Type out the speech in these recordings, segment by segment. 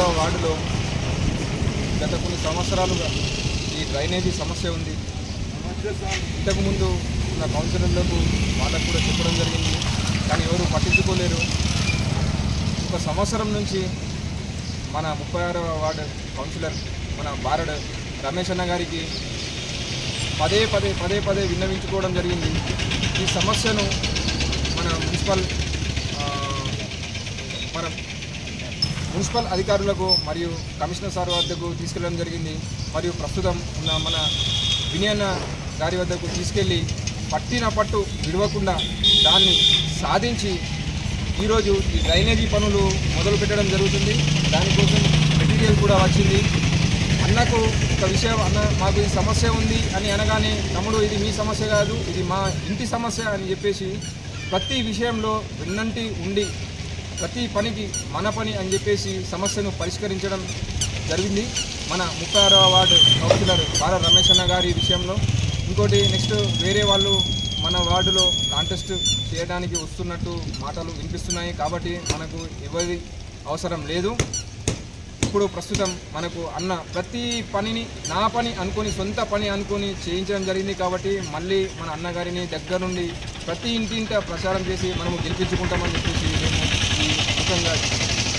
36వ వార్డులో గత కొన్ని సంవత్సరాలుగా ఈ డ్రైనేజీ సమస్య ఉంది. ఇంతకుముందు ఉన్న కౌన్సిలర్లకు వాళ్ళకు కూడా చెప్పడం జరిగింది, కానీ ఎవరు పట్టించుకోలేరు. ఒక సంవత్సరం నుంచి మన 36వ వార్డు కౌన్సిలర్ మన బారడ్ రమేష్ అన్న గారికి పదే పదే విన్నవించుకోవడం జరిగింది. ఈ సమస్యను మన మున్సిపల్ అధికారులకు మరియు కమిషనర్ సార్ వద్దకు తీసుకెళ్ళడం జరిగింది. మరియు ప్రస్తుతం ఉన్న మన వినయన్న గారి వద్దకు తీసుకెళ్ళి పట్టిన పట్టు విడవకుండా దాన్ని సాధించి ఈరోజు ఈ డ్రైనేజీ పనులు మొదలు పెట్టడం జరుగుతుంది. దానికోసం మెటీరియల్ కూడా వచ్చింది. అన్నకు ఒక విషయం, అన్న మాకు ఈ సమస్య ఉంది అని అనగానే, తమ్ముడు ఇది మీ సమస్య కాదు, ఇది మా ఇంటి సమస్య అని చెప్పేసి ప్రతి విషయంలో వెన్నంటి ఉండి ప్రతి పనికి మన పని అని చెప్పేసి సమస్యను పరిష్కరించడం జరిగింది మన 36వ వార్డు కౌన్సిలర్ బారడ్ రమేష్ అన్న గారి విషయంలో. ఇంకోటి నెక్స్ట్ వేరే వాళ్ళు మన వార్డులో కాంటెస్ట్ చేయడానికి వస్తున్నట్టు మాటలు వినిపిస్తున్నాయి. కాబట్టి మనకు ఎవరి అవసరం లేదు. ఇప్పుడు ప్రస్తుతం మనకు అన్న ప్రతి పనిని నా పని అనుకొని, సొంత పని అనుకొని చేయించడం జరిగింది. కాబట్టి మళ్ళీ మన అన్నగారిని దగ్గర నుండి ప్రతి ఇంటింట ప్రచారం చేసి మనము గెలిపించుకుంటామని చెప్పేసి మేము ఈ ముఖంగా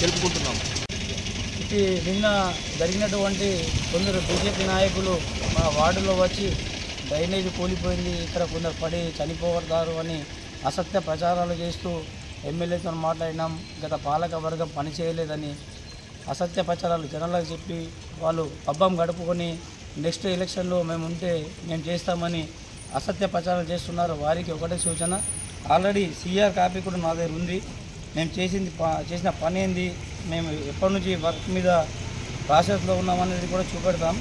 తెలుపుకుంటున్నాము. నిన్న జరిగినటువంటి కొందరు బీజేపీ నాయకులు మా వార్డులో వచ్చి డ్రైనేజ్ కూలిపోయింది, ఇక్కడ కొందరు పడి చనిపోతారు అని అసత్య ప్రచారాలు చేస్తూ ఎమ్మెల్యేతో మాట్లాడినాం. గత పాలక వర్గం పనిచేయలేదని అసత్య ప్రచారాలు జనాలకు చెప్పి వాళ్ళు పబ్బం గడుపుకొని నెక్స్ట్ ఎలక్షన్లో మేము ఉంటే మేము చేస్తామని అసత్య ప్రచారాలు చేస్తున్నారు. వారికి ఒకటే సూచన, ఆల్రెడీ సిఆర్ కాపీ కూడా మా దగ్గర ఉంది. మేము చేసిన పని ఏంది, మేము ఎప్పటి నుంచి వర్క్ మీద ప్రాసెస్లో ఉన్నామనేది కూడా చూపెడతాం.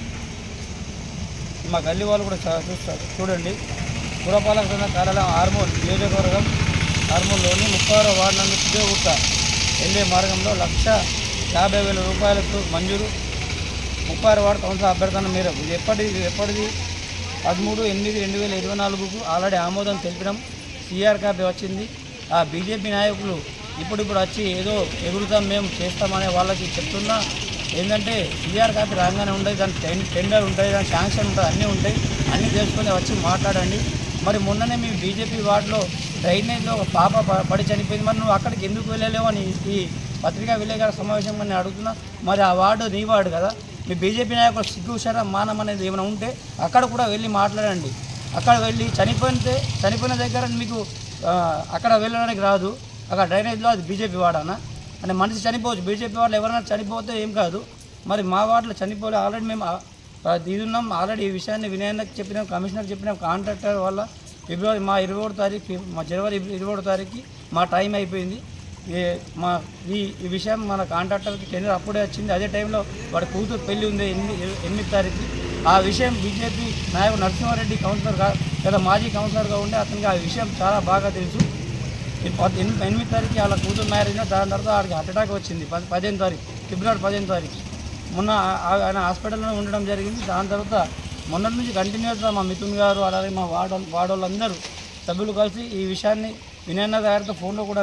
మా గల్లీ వాళ్ళు కూడా చూస్తారు. చూడండి, పురపాలక సంఘ కార్యాలయం ఆర్మూర్ నియోజకవర్గం, ఆర్మూర్లోని 36వ వార్డు నుండి సిద్ధగుట్ట వెళ్ళే మార్గంలో 1,50,000 రూపాయలకు మంజూరు. 36వ వార్డు కౌన్సిల్ అభ్యర్థన మేరకు ఇది ఎప్పటిది 13/8/2024కు ఆల్రెడీ ఆమోదం తెలిపినాం. సిఆర్ కాపీ వచ్చింది. ఆ బీజేపీ నాయకులు ఇప్పుడు వచ్చి ఏదో ఎగురుతాం మేము చేస్తామనే వాళ్ళకి చెప్తున్నా ఏంటంటే, సిఆర్ కాపీ రాగానే ఉంటుంది, దాని టెండర్ ఉంటుంది, దాని శాంక్షన్ ఉంటుంది, అన్నీ ఉంటాయి. అన్నీ తెలుసుకొని వచ్చి మాట్లాడండి. మరి మొన్ననే మీ బీజేపీ వార్డులో డ్రైనేజ్లో ఒక పాప పడి చనిపోయింది, మరి నువ్వు అక్కడికి ఎందుకు వెళ్ళలేవు అని ఈ పత్రికా విలేకరుల సమావేశంగా నేను అడుగుతున్నా. మరి ఆ వార్డు నీ వార్డు కదా, మీ బీజేపీ నాయకులు సిగ్గు శరం మానం అనేది ఏమైనా ఉంటే అక్కడ కూడా వెళ్ళి మాట్లాడండి. అక్కడ వెళ్ళి చనిపోయిన దగ్గర మీకు అక్కడ వెళ్ళడానికి రాదు. అక్కడ డ్రైనేజ్లో అది బీజేపీ వార్డనా అంటే మనిషి చనిపోవచ్చు, బీజేపీ వార్డులో ఎవరైనా చనిపోతే ఏం కాదు. మరి మా వార్డులో చనిపోలే, ఆల్రెడీ మేము ఇది ఉన్నాం. ఆల్రెడీ ఈ విషయాన్ని వినయన్నకి చెప్పినాం, కమిషనర్కి చెప్పినాం. కాంట్రాక్టర్ వల్ల మా 21వ తారీఖు, మా జనవరి 21వ తారీఖుకి మా టైం అయిపోయింది. ఈ విషయం మన కాంట్రాక్టర్కి టెండర్ అప్పుడే వచ్చింది. అదే టైంలో వాడి కూతురు పెళ్లి ఉంది 8వ తారీఖు. ఆ విషయం బీజేపీ నాయకుడు నరసింహారెడ్డి కౌన్సిలర్ లేదా మాజీ కౌన్సిలర్గా ఉండే అతనికి ఆ విషయం చాలా బాగా తెలుసు. 8వ తారీఖు వాళ్ళ కూతురు మ్యారేజ్, దాని తర్వాత వాడికి హార్ట్ అటాక్ వచ్చింది 15వ తారీఖు, ఫిబ్రవరి 15వ తారీఖు. మొన్న ఆయన హాస్పిటల్లో ఉండడం జరిగింది. దాని తర్వాత మొన్నటి నుంచి కంటిన్యూస్గా మా మిథున్ గారు అలాగే మా వాడోళ్ళందరూ సభ్యులు కలిసి ఈ విషయాన్ని వినయన్న గారితో ఫోన్లో కూడా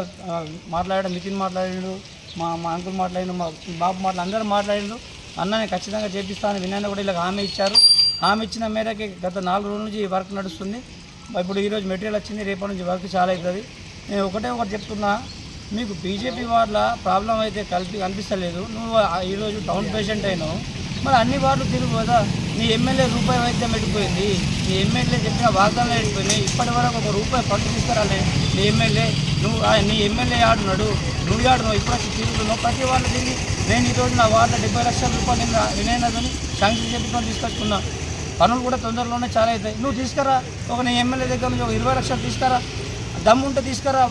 మాట్లాడాడు. నితిన్ మాట్లాడాడు, మా అంకుల్ మాట్లాడాడు, మా బాబు అందరూ మాట్లాడారు. అన్నని ఖచ్చితంగా చేపిస్తానని వినయన్న కూడా ఇలా హామీ ఇచ్చారు. హామీ ఇచ్చిన మేరకి గత 4 రోజుల నుంచి ఈ వర్క్ నడుస్తుంది. ఇప్పుడు ఈరోజు మెటీరియల్ వచ్చింది, రేపటి నుంచి వర్క్ చాలా అవుతుంది. నేను ఒకటి చెప్తున్నా, మీకు బీజేపీ వాళ్ళ ప్రాబ్లం అయితే కనిపిస్తలేదు. నువ్వు ఈరోజు టౌన్ పేషెంట్ అయినావు, మరి అన్ని వార్డులు తిరుగు కదా. నీ ఎమ్మెల్యే రూపాయి వైద్యం పెట్టిపోయింది, నీ ఎమ్మెల్యే చెప్పిన వాగ్దానాలు వెళ్ళిపోయినాయి. ఇప్పటి వరకు ₹1 పట్టు తీసుకురాలే నీ ఎమ్మెల్యే. నీ ఎమ్మెల్యే ఆడున్నాడు, నువ్వు ఆడున్నావు. ఇప్పుడు తిరుగుతున్నావు ప్రతి వాళ్ళు తిరిగి. నేను ఈరోజు నా వార్డులో 70 లక్షల రూపాయలు నేను వినయనదని శాంక్షన్ చెప్పుకొని తీసుకొచ్చుకున్నా. పనులు కూడా తొందరలోనే చాలా అవుతాయి. నువ్వు తీసుకురా, నీ ఎమ్మెల్యే దగ్గర నుంచి 20 లక్షలు తీసుకురా, దమ్ము ఉంటే తీసుకురా.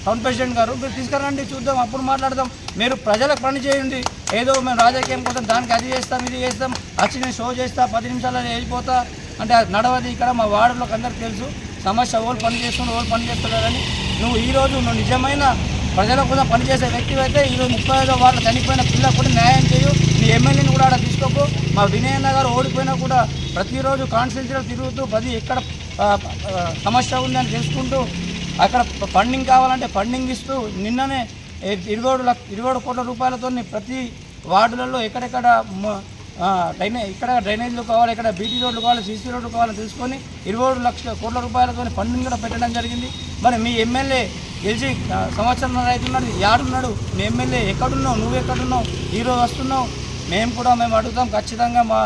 టౌన్ ప్రెసిడెంట్ గారు మీరు తీసుకురండి, చూద్దాం, అప్పుడు మాట్లాడదాం. మీరు ప్రజలకు పని చేయండి. ఏదో మేము రాజకీయం కోసం దానికి అది చేస్తాం ఇది చేస్తాం, వచ్చి నేను షో చేస్తా 10 నిమిషాలు వెళ్ళిపోతా అంటే నడవది. ఇక్కడ మా వార్డులోకి అందరికీ తెలుసు సమస్య, ఓళ్ళు పని చేస్తున్నారు, ఓళ్ళు పని చేస్తున్నారని. నువ్వు నిజమైన ప్రజల కోసం పనిచేసే వ్యక్తి అయితే ఈరోజు 35వ వార్డులో చనిపోయిన పిల్లలకు కూడా న్యాయం చేయు. నీ ఎమ్మెల్యేని కూడా అక్కడ తీసుకోకు. మా వినయన్న గారు ఓడిపోయినా కూడా ప్రతిరోజు కాన్స్టిట్యూన్సీలో తిరుగుతూ ఎక్కడ సమస్య ఉందని తెలుసుకుంటూ అక్కడ ఫండింగ్ కావాలంటే ఫండింగ్ ఇస్తూ నిన్ననే 27 కోట్ల రూపాయలతో ప్రతి వార్డులలో ఎక్కడెక్కడ ఇక్కడ డ్రైనేజీలు కావాలి, ఇక్కడ బీటీ రోడ్లు కావాలి, సీసీ రోడ్లు కావాలని తెలుసుకొని 22 లక్షల కోట్ల రూపాయలతో ఫండింగ్ కూడా పెట్టడం జరిగింది. మరి మీ ఎమ్మెల్యే గెలిచి సంవత్సరం అవుతున్నాడు, యాడున్నాడు మీ ఎమ్మెల్యే? ఎక్కడున్నావు? నువ్వు ఎక్కడున్నావు? ఈరోజు వస్తున్నావు. మేము అడుగుతాం ఖచ్చితంగా. మా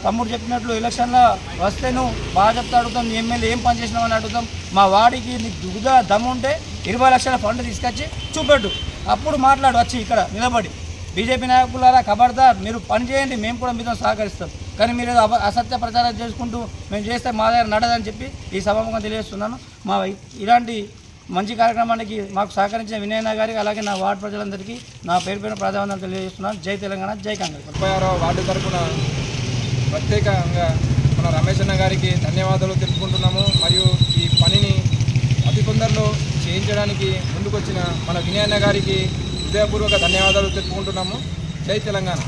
తమ్ముడు చెప్పినట్లు ఎలక్షన్లో వస్తే నువ్వు బాగా చెప్తా అడుగుతాం, నీ ఎమ్మెల్యే ఏం పని చేసినామని అడుగుతాం. మా వాడికి నీకు దుగ్గా దమ్ము ఉంటే 20 లక్షల ఫండ్ తీసుకొచ్చి చూపెట్టు, అప్పుడు మాట్లాడు వచ్చి ఇక్కడ నిలబడి. బీజేపీ నాయకులారా ఖబర్దార్, మీరు పని చేయండి, మేము కూడా మీతో సహకరిస్తాం. కానీ మీరు ఏదో అసత్య ప్రచారం చేసుకుంటూ మేము చేస్తే మా దగ్గర నడదని చెప్పి ఈ సభాముఖంగా తెలియజేస్తున్నాను. మా ఇలాంటి మంచి కార్యక్రమానికి మాకు సహకరించిన వినయన్న గారికి, అలాగే నా వార్డు ప్రజలందరికీ నా పేరు ప్రజావందనలు తెలియజేస్తున్నాను. జై తెలంగాణ, జై కాంగ్రెస్. 36వ వార్డు తరఫున ప్రత్యేకంగా మన రమేష్ అన్న గారికి ధన్యవాదాలు తెలుపుకుంటున్నాము. మరియు ఈ పనిని అతి తొందరలో చేయించడానికి ముందుకొచ్చిన మన వినయన్న గారికి హృదయపూర్వక ధన్యవాదాలు తెలుపుకుంటున్నాము. జై తెలంగాణ.